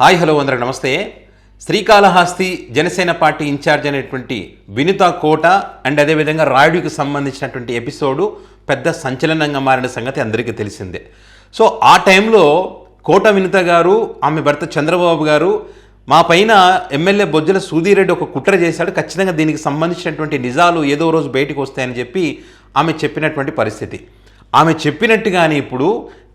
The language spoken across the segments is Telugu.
హాయ్ హలో అందరూ నమస్తే. శ్రీకాళహస్తి జనసేన పార్టీ ఇన్ఛార్జ్ అనేటువంటి వినుత కోట అండ్ అదేవిధంగా రాయుడికి సంబంధించినటువంటి ఎపిసోడు పెద్ద సంచలనంగా మారిన సంగతి అందరికీ తెలిసిందే. సో ఆ టైంలో కోట వినుత గారు, ఆమె భర్త చంద్రబాబు గారు మా పైన ఎమ్మెల్యే బొజ్జల సుధీర్ రెడ్డి ఒక కుట్ర చేశాడు, ఖచ్చితంగా దీనికి సంబంధించినటువంటి నిజాలు ఏదో రోజు బయటకు వస్తాయని చెప్పి ఆమె చెప్పినటువంటి పరిస్థితి. ఆమె చెప్పినట్టుగానే ఇప్పుడు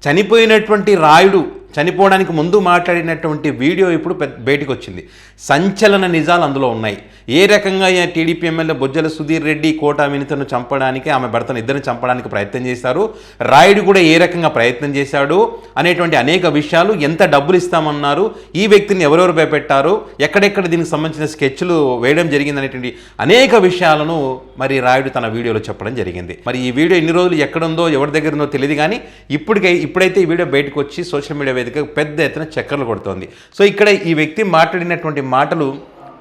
చనిపోయినటువంటి రాయుడు చనిపోవడానికి ముందు మాట్లాడినటువంటి వీడియో ఇప్పుడు బయటకు వచ్చింది. సంచలన నిజాలు అందులో ఉన్నాయి. ఏ రకంగా టీడీపీ ఎమ్మెల్యే బొజ్జల సుధీర్ రెడ్డి కోట వినుతను చంపడానికి, ఆమె భర్తను ఇద్దరిని చంపడానికి ప్రయత్నం చేశారు, రాయుడు కూడా ఏ రకంగా ప్రయత్నం చేశాడు అనేటువంటి అనేక విషయాలు, ఎంత డబ్బులు ఇస్తామన్నారు, ఈ వ్యక్తిని ఎవరెవరు భయపెట్టారు, ఎక్కడెక్కడ దీనికి సంబంధించిన స్కెచ్లు వేయడం జరిగింది అనేటువంటి అనేక విషయాలను మరి రాయుడు తన వీడియోలో చెప్పడం జరిగింది. మరి ఈ వీడియో ఎన్ని రోజులు ఎక్కడుందో ఎవరి దగ్గర ఉందో తెలియదు, కానీ ఇప్పుడైతే ఈ వీడియో బయటకు వచ్చి సోషల్ మీడియా వేదిక పెద్ద ఎత్తున చక్కర్లు కొడుతోంది. సో ఇక్కడ ఈ వ్యక్తి మాట్లాడినటువంటి మాటలు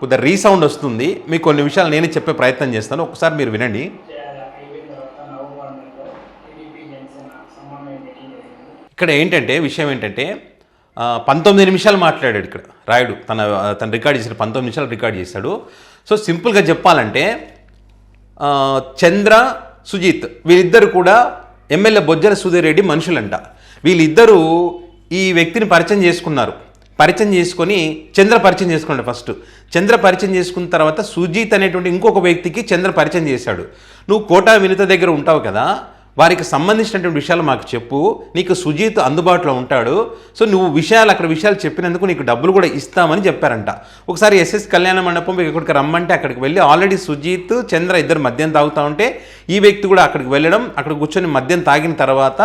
కొద్దిగా రీసౌండ్ వస్తుంది, మీకు కొన్ని విషయాలు నేనే చెప్పే ప్రయత్నం చేస్తాను, ఒకసారి మీరు వినండి. ఇక్కడ విషయం ఏంటంటే 19 నిమిషాలు మాట్లాడాడు ఇక్కడ రాయుడు. తను రికార్డ్ చేశాడు, 19 నిమిషాలు రికార్డ్ చేశాడు. సో సింపుల్గా చెప్పాలంటే చంద్ర, సుజిత్ వీళ్ళిద్దరు కూడా ఎమ్మెల్యే బొజ్జల సుధీర్ రెడ్డి మనుషులంట. వీళ్ళిద్దరూ ఈ వ్యక్తిని పరిచయం చేసుకున్నారు. పరిచయం చేసుకొని చంద్ర పరిచయం చేసుకున్నాడు. ఫస్ట్ చంద్ర పరిచయం చేసుకున్న తర్వాత సుజిత్ అనేటువంటి ఇంకొక వ్యక్తికి చంద్ర పరిచయం చేశాడు. నువ్వు కోట వినుత దగ్గర ఉంటావు కదా, వారికి సంబంధించినటువంటి విషయాలు మాకు చెప్పు, నీకు సుజిత్ అందుబాటులో ఉంటాడు, సో నువ్వు అక్కడ విషయాలు చెప్పినందుకు నీకు డబ్బులు కూడా ఇస్తామని చెప్పారంట. ఒకసారి ఎస్ఎస్ కళ్యాణ మండపం ఇక్కడికి రమ్మంటే అక్కడికి వెళ్ళి ఆల్రెడీ సుజిత్, చంద్ర ఇద్దరు మద్యం తాగుతూ ఉంటే ఈ వ్యక్తి కూడా అక్కడికి వెళ్ళడం, అక్కడ కూర్చొని మద్యం తాగిన తర్వాత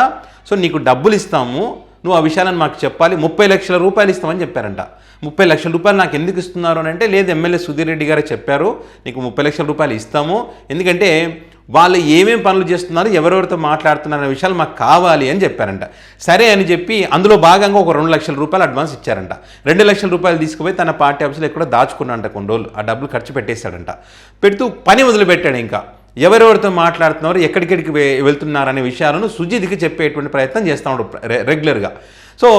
సో నీకు డబ్బులు ఇస్తాము, నువ్వు ఆ విషయాలను మాకు చెప్పాలి, 30 లక్షల రూపాయలు ఇస్తామని చెప్పారంట. 30 లక్షల రూపాయలు నాకు ఎందుకు ఇస్తున్నారు అని అంటే, లేదు ఎమ్మెల్యే సుధీర్ రెడ్డి గారే చెప్పారు నీకు 30 లక్షల రూపాయలు ఇస్తాము, ఎందుకంటే వాళ్ళు ఏమేం పనులు చేస్తున్నారు, ఎవరెవరితో మాట్లాడుతున్నారు అనే విషయాలు మాకు కావాలి అని చెప్పారంట. సరే అని చెప్పి అందులో భాగంగా ఒక 2 లక్షల రూపాయలు అడ్వాన్స్ ఇచ్చారంట. 2 లక్షల రూపాయలు తీసుకుపోయి తన పార్టీ ఆఫీసులో ఎక్కడో దాచుకున్నాడంట. కొన్ని రోజులు ఆ డబ్బులు ఖర్చు పెట్టేశాడంట. పెడుతూ పని మొదలుపెట్టాడు. ఇంకా ఎవరెవరితో మాట్లాడుతున్నారు, ఎక్కడికెడికి వెళ్తున్నారనే విషయాలను సుజిత్కి చెప్పేటువంటి ప్రయత్నం చేస్తూ ఉంటాడు రెగ్యులర్గా. సో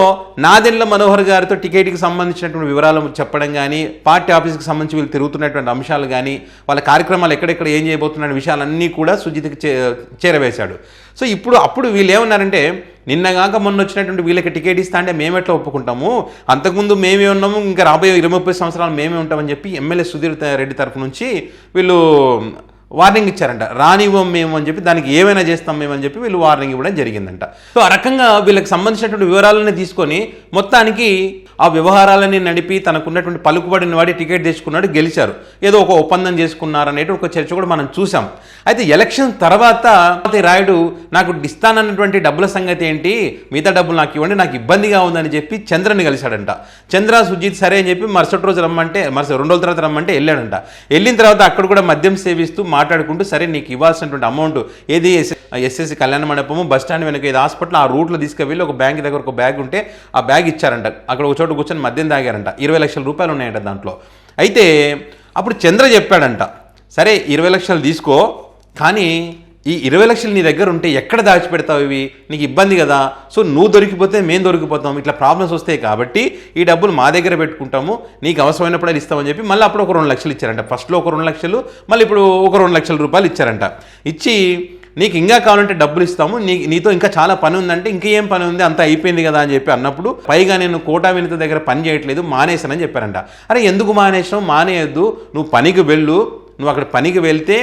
నాదెండ్ల మనోహర్ గారితో టికెట్కి సంబంధించినటువంటి వివరాలు చెప్పడం కానీ, పార్టీ ఆఫీస్కి సంబంధించి వీళ్ళు తిరుగుతున్నటువంటి అంశాలు కానీ, వాళ్ళ కార్యక్రమాలు ఎక్కడెక్కడ ఏం చేయబోతున్న విషయాలన్నీ కూడా సుజిత్కి చేరవేశాడు. సో అప్పుడు వీళ్ళు ఏమన్నారంటే, నిన్నగాక మొన్న వచ్చినటువంటి వీళ్ళకి టికెట్ ఇస్తా అంటే మేము ఎట్లా ఒప్పుకుంటాము, అంతకుముందు మేమే ఉన్నాము, ఇంకా రాబోయే 20-30 సంవత్సరాలు మేమే ఉంటామని చెప్పి ఎమ్మెల్యే సుధీర్ రెడ్డి తరఫు నుంచి వీళ్ళు వార్నింగ్ ఇచ్చారంట. రానివ్వం మేము అని చెప్పి, దానికి ఏమైనా చేస్తాం మేము అని చెప్పి వీళ్ళు వార్నింగ్ ఇవ్వడం జరిగిందంట. సో ఆ రకంగా వీళ్ళకి సంబంధించినటువంటి వివరాలని తీసుకొని మొత్తానికి ఆ వ్యవహారాలని నడిపి తనకున్నటువంటి పలుకుబడిని వాడి టికెట్ తెచ్చుకున్నాడు, గెలిచారు, ఏదో ఒక ఒప్పందం చేసుకున్నారనేది ఒక చర్చ కూడా మనం చూసాం. అయితే ఎలక్షన్ తర్వాత రాయుడు నాకు ఇస్తానన్నటువంటి డబ్బుల సంగతి ఏంటి, మిగతా డబ్బులు నాకు ఇవ్వండి, నాకు ఇబ్బందిగా ఉందని చెప్పి చంద్రని కలిశాడంట. చంద్ర, సుజిత్ సరే అని చెప్పి మరుసటి రోజు రమ్మంటే 2 రోజుల తర్వాత రమ్మంటే వెళ్ళాడంట. వెళ్ళిన తర్వాత అక్కడ కూడా మద్యం సేవిస్తూ మాట్లాడుకుంటూ, సరే నీకు ఇవ్వాల్సినటువంటి అమౌంట్ ఏది, ఎస్ఎస్సి కళ్యాణ మండపము బస్ స్టాండ్ వెనక ఏది హాస్పిటల్, ఆ రూట్లో తీసుకువెళ్ళి ఒక బ్యాంక్ దగ్గర ఒక బ్యాగ్ ఉంటే ఆ బ్యాగ్ ఇచ్చారంట. అక్కడ ఒక చోట కూర్చొని మద్యం తాగారంట. 20 లక్షల రూపాయలు ఉన్నాయంట దాంట్లో. అయితే అప్పుడు చంద్ర చెప్పాడంట, సరే 20 లక్షలు తీసుకో, కానీ ఈ 20 లక్షలు నీ దగ్గర ఉంటే ఎక్కడ దాచిపెడతావు, ఇవి నీకు ఇబ్బంది కదా, సో నువ్వు దొరికిపోతే మేము దొరికిపోతాం, ఇట్లా ప్రాబ్లమ్స్ వస్తాయి కాబట్టి ఈ డబ్బులు మా దగ్గర పెట్టుకుంటాము, నీకు అవసరమైనప్పుడు ఇస్తామని చెప్పి మళ్ళీ అప్పుడు ఒక 2 లక్షలు ఇచ్చారంట. ఫస్ట్లో ఒక 2 లక్షలు, మళ్ళీ ఇప్పుడు ఒక 2 లక్షల రూపాయలు ఇచ్చారంట. ఇచ్చి నీకు ఇంకా కావాలంటే డబ్బులు ఇస్తాము, నీతో ఇంకా చాలా పని ఉందంటే, ఇంకేం పని ఉంది, అంతా అయిపోయింది కదా అని చెప్పి అన్నప్పుడు, పైగా నేను కోట వినుత దగ్గర పని చేయట్లేదు, మానేసానని చెప్పారంట. అరే ఎందుకు మానేసావు, మానేయద్దు, నువ్వు పనికి వెళ్ళు, నువ్వు అక్కడ పనికి వెళ్తే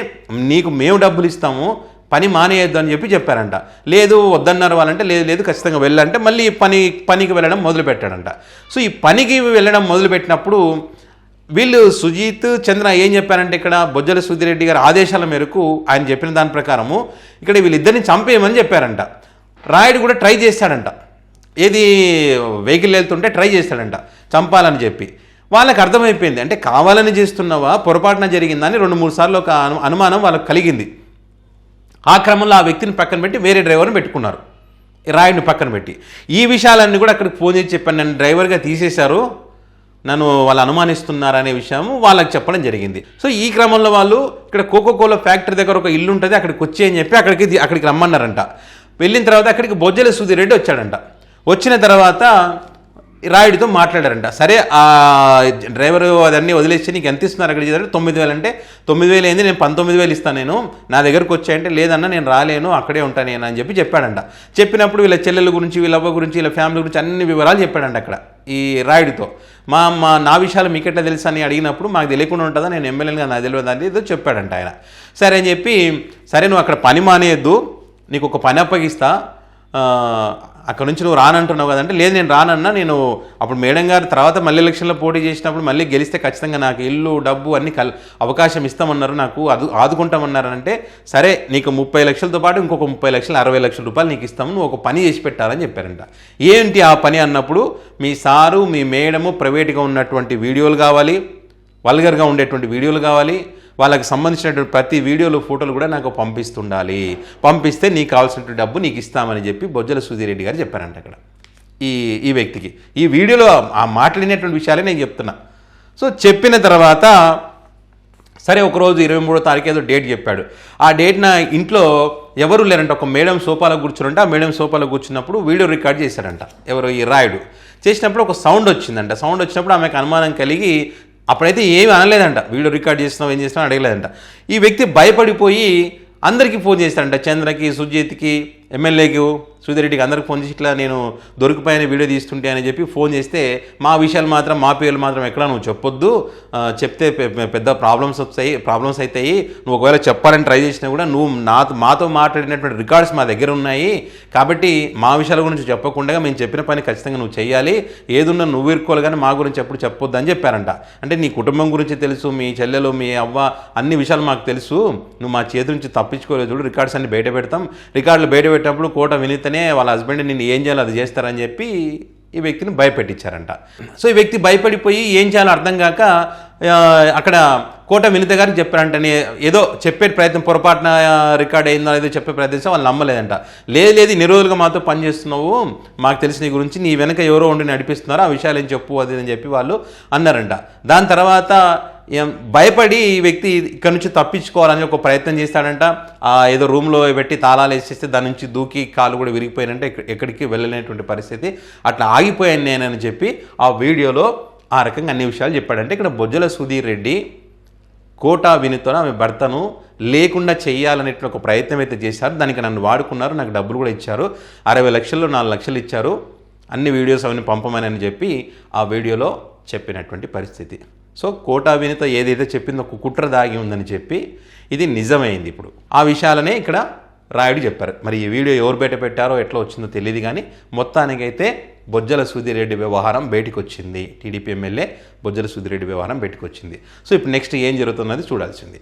నీకు మేము డబ్బులు ఇస్తాము, పని మానేయద్దు అని చెప్పారంట. లేదు వద్దన్నారు వాళ్ళంటే, లేదు ఖచ్చితంగా వెళ్ళంటే మళ్ళీ పనికి వెళ్ళడం మొదలుపెట్టాడంట. సో ఈ పనికి వెళ్ళడం మొదలుపెట్టినప్పుడు వీళ్ళు సుజిత్, చంద్ర ఏం చెప్పారంటే, ఇక్కడ బొజ్జల సుధీర్ రెడ్డి గారి ఆదేశాల మేరకు ఆయన చెప్పిన దాని ప్రకారము ఇక్కడ వీళ్ళిద్దరిని చంపేయమని చెప్పారంట. రాయుడు కూడా ట్రై చేశాడంట, ఏది వెహికల్ వెళ్తుంటే ట్రై చేశాడంట చంపాలని చెప్పి. వాళ్ళకి అర్థమైపోయింది, అంటే కావాలని చేస్తున్నావా, పొరపాటున జరిగిందని 2-3 సార్లు ఒక అనుమానం వాళ్ళకి కలిగింది. ఆ క్రమంలో ఆ వ్యక్తిని పక్కన పెట్టి వేరే డ్రైవర్ని పెట్టుకున్నారు, రాయుడిని పక్కన పెట్టి. ఈ విషయాలన్నీ కూడా అక్కడికి ఫోన్ చేసి చెప్పాను, నన్ను డ్రైవర్గా తీసేశారు, నన్ను వాళ్ళు అనుమానిస్తున్నారనే విషయం వాళ్ళకి చెప్పడం జరిగింది. సో ఈ క్రమంలో వాళ్ళు ఇక్కడ కోకోకోలా ఫ్యాక్టరీ దగ్గర ఒక ఇల్లు ఉంటుంది, అక్కడికి వచ్చి అని చెప్పి అక్కడికి రమ్మన్నారంట. వెళ్ళిన తర్వాత అక్కడికి బొజ్జల సుధీర్ రెడ్డి వచ్చాడంట. వచ్చిన తర్వాత రాయుడితో మాట్లాడారంట. సరే ఆ డ్రైవరు అదన్నీ వదిలేసి నీకు ఎంత ఇస్తున్నారు అక్కడ చేయాలంటే 9,000 అంటే 9,000 అయింది, నేను 19,000 ఇస్తాను, నేను నా దగ్గరకు వచ్చాయంటే లేదన్నా నేను రాలేను అక్కడే ఉంటాను నేను అని చెప్పాడంట. చెప్పినప్పుడు వీళ్ళ చెల్లెల గురించి, వీళ్ళ అవ్వ గురించి, వీళ్ళ ఫ్యామిలీ గురించి అన్ని వివరాలు చెప్పాడంట అక్కడ ఈ రాయుడితో. నా విషయాలు మీకెట్లా తెలుసా అని అడిగినప్పుడు మాకు తెలియకుండా ఉంటుందా, నేను ఎమ్మెల్యేగా నాకు తెలియదు అని ఏదో చెప్పాడంట ఆయన. సరే అని చెప్పి, సరే నువ్వు అక్కడ పని మానేయద్దు, నీకు ఒక పని అప్పగిస్తా, అక్కడ నుంచి నువ్వు రానంటున్నావు కదంటే, లేదు నేను రానన్నా, నేను అప్పుడు మేడం గారు తర్వాత మళ్ళీ ఎలక్షన్లో పోటీ చేసినప్పుడు మళ్ళీ గెలిస్తే ఖచ్చితంగా నాకు ఇల్లు డబ్బు అన్ని అవకాశం ఇస్తామన్నారు, నాకు ఆదుకుంటామన్నారు అంటే, సరే నీకు 30 లక్షలతో పాటు ఇంకొక 30 లక్షలు 60 లక్షల రూపాయలు నీకు ఇస్తాము, నువ్వు ఒక పని చేసి పెట్టాలని చెప్పారంట. ఏంటి ఆ పని అన్నప్పుడు, మీ సారు మీ మేడము ప్రైవేట్గా ఉన్నటువంటి వీడియోలు కావాలి, వల్గర్గా ఉండేటువంటి వీడియోలు కావాలి, వాళ్ళకి సంబంధించినటువంటి ప్రతి వీడియోలు ఫోటోలు కూడా నాకు పంపిస్తుండాలి, పంపిస్తే నీకు కావాల్సినటువంటి డబ్బు నీకు ఇస్తామని చెప్పి బొజ్జల సుధీర్ రెడ్డి గారు చెప్పారంట అక్కడ ఈ వ్యక్తికి. ఈ వీడియోలో ఆ మాట్లాడినటువంటి విషయాలే నేను చెప్తున్నా. సో చెప్పిన తర్వాత సరే ఒకరోజు 23వ తారీఖు ఏదో డేట్ చెప్పాడు. ఆ డేట్ నా ఇంట్లో ఎవరు లేరంట, ఒక మేడం సోఫాలో కూర్చుంటే ఆ మేడం సోఫాలో కూర్చున్నప్పుడు వీడియో రికార్డ్ చేశాడంట ఎవరు, ఈ రాయుడు. చేసినప్పుడు ఒక సౌండ్ వచ్చిందంట. సౌండ్ వచ్చినప్పుడు ఆమెకు అనుమానం కలిగి, అప్పుడైతే ఏమీ అనలేదంట, వీడియో రికార్డ్ చేస్తున్నావు ఏం చేస్తున్నావు అడగలేదంట. ఈ వ్యక్తి భయపడిపోయి అందరికీ ఫోన్ చేస్తాడంట, చంద్రకి, సుజిత్కి, ఎమ్మెల్యేకి, సుధీరెడ్డికి అందరికి ఫోన్ చేసి ఇట్లా నేను దొరికిపోయిన వీడియో తీస్తుంటే అని చెప్పి ఫోన్ చేస్తే, మా విషయాలు మాత్రం మా పేర్లు మాత్రం ఎక్కడ నువ్వు చెప్పొద్దు, చెప్తే పెద్ద ప్రాబ్లమ్స్ అవుతాయి, నువ్వు ఒకవేళ చెప్పాలని ట్రై చేసినా కూడా నువ్వు మాతో మాట్లాడినటువంటి రికార్డ్స్ మా దగ్గర ఉన్నాయి, కాబట్టి మా విషయాల గురించి చెప్పకుండా మేము చెప్పిన పని ఖచ్చితంగా నువ్వు చేయాలి, ఏదున్నా నువ్వు ఇరుకోవాలి కానీ మా గురించి ఎప్పుడు చెప్పొద్దు అని చెప్పారంట. అంటే నీ కుటుంబం గురించి తెలుసు, మీ చెల్లెలు మీ అవ్వ అన్ని విషయాలు మాకు తెలుసు, నువ్వు మా చేతి నుంచి తప్పించుకోలేదు చూడు, రికార్డ్స్ అన్ని బయట పెడతాం, రికార్డులు బయట పెట్టినప్పుడు కోట వినితనే వాళ్ళ హస్బెండ్ నిన్ను ఏం చేయాలో అది చేస్తారని చెప్పి ఈ వ్యక్తిని భయపెట్టించారంట. సో ఈ వ్యక్తి భయపడిపోయి ఏం చేయాలో అర్థం కాక అక్కడ కోట వినిత గారికి చెప్పారంట, ఏదో చెప్పే ప్రయత్నం పొరపాటున రికార్డ్ అయిందో ఏదో చెప్పే ప్రయత్నిస్తే వాళ్ళు నమ్మలేదంట. లేదు ఇన్ని రోజులుగా మాతో పనిచేస్తున్నావు, మాకు తెలిసిన నీ గురించి, నీ వెనక ఎవరో ఉండి నడిపిస్తున్నారు, ఆ విషయాలు ఏం చెప్పు అది అని చెప్పి వాళ్ళు అన్నారంట. దాని తర్వాత భయపడి ఈ వ్యక్తి ఇక్కడ నుంచి తప్పించుకోవాలని ఒక ప్రయత్నం చేస్తాడంట. ఏదో రూమ్లో పెట్టి తాళాలు వేసేస్తే దాని నుంచి దూకి కాలు కూడా విరిగిపోయినంటే ఎక్కడికి వెళ్ళలేనటువంటి పరిస్థితి, అట్లా ఆగిపోయాను నేనని చెప్పి ఆ వీడియోలో ఆ రకంగా అన్ని విషయాలు చెప్పాడంటే, ఇక్కడ బొజ్జల సుధీర్ రెడ్డి కోటా వినితో ఆమె భర్తను లేకుండా చేయాలనేటువంటి ఒక ప్రయత్నం అయితే చేశారు. దానికి నన్ను వాడుకున్నారు, నాకు డబ్బులు కూడా ఇచ్చారు, 60 లక్షల్లో 4 లక్షలు ఇచ్చారు, అన్ని వీడియోస్ అవన్నీ పంపమని చెప్పి ఆ వీడియోలో చెప్పినటువంటి పరిస్థితి. సో కోటా వినిత ఏదైతే చెప్పిందో ఒక కుట్ర దాగి ఉందని చెప్పి ఇది నిజమైంది. ఇప్పుడు ఆ విషయాలనే ఇక్కడ రాయుడు చెప్పారు. మరి ఈ వీడియో ఎవరు బయట పెట్టారో ఎట్లా వచ్చిందో తెలియదు కానీ మొత్తానికైతే బొజ్జల సుధీర్ రెడ్డి వ్యవహారం బయటకు వచ్చింది, టీడీపీ ఎమ్మెల్యే బొజ్జల సుధీర్ రెడ్డి వ్యవహారం బయటకు వచ్చింది. సో ఇప్పుడు నెక్స్ట్ ఏం జరుగుతున్నది చూడాల్సింది.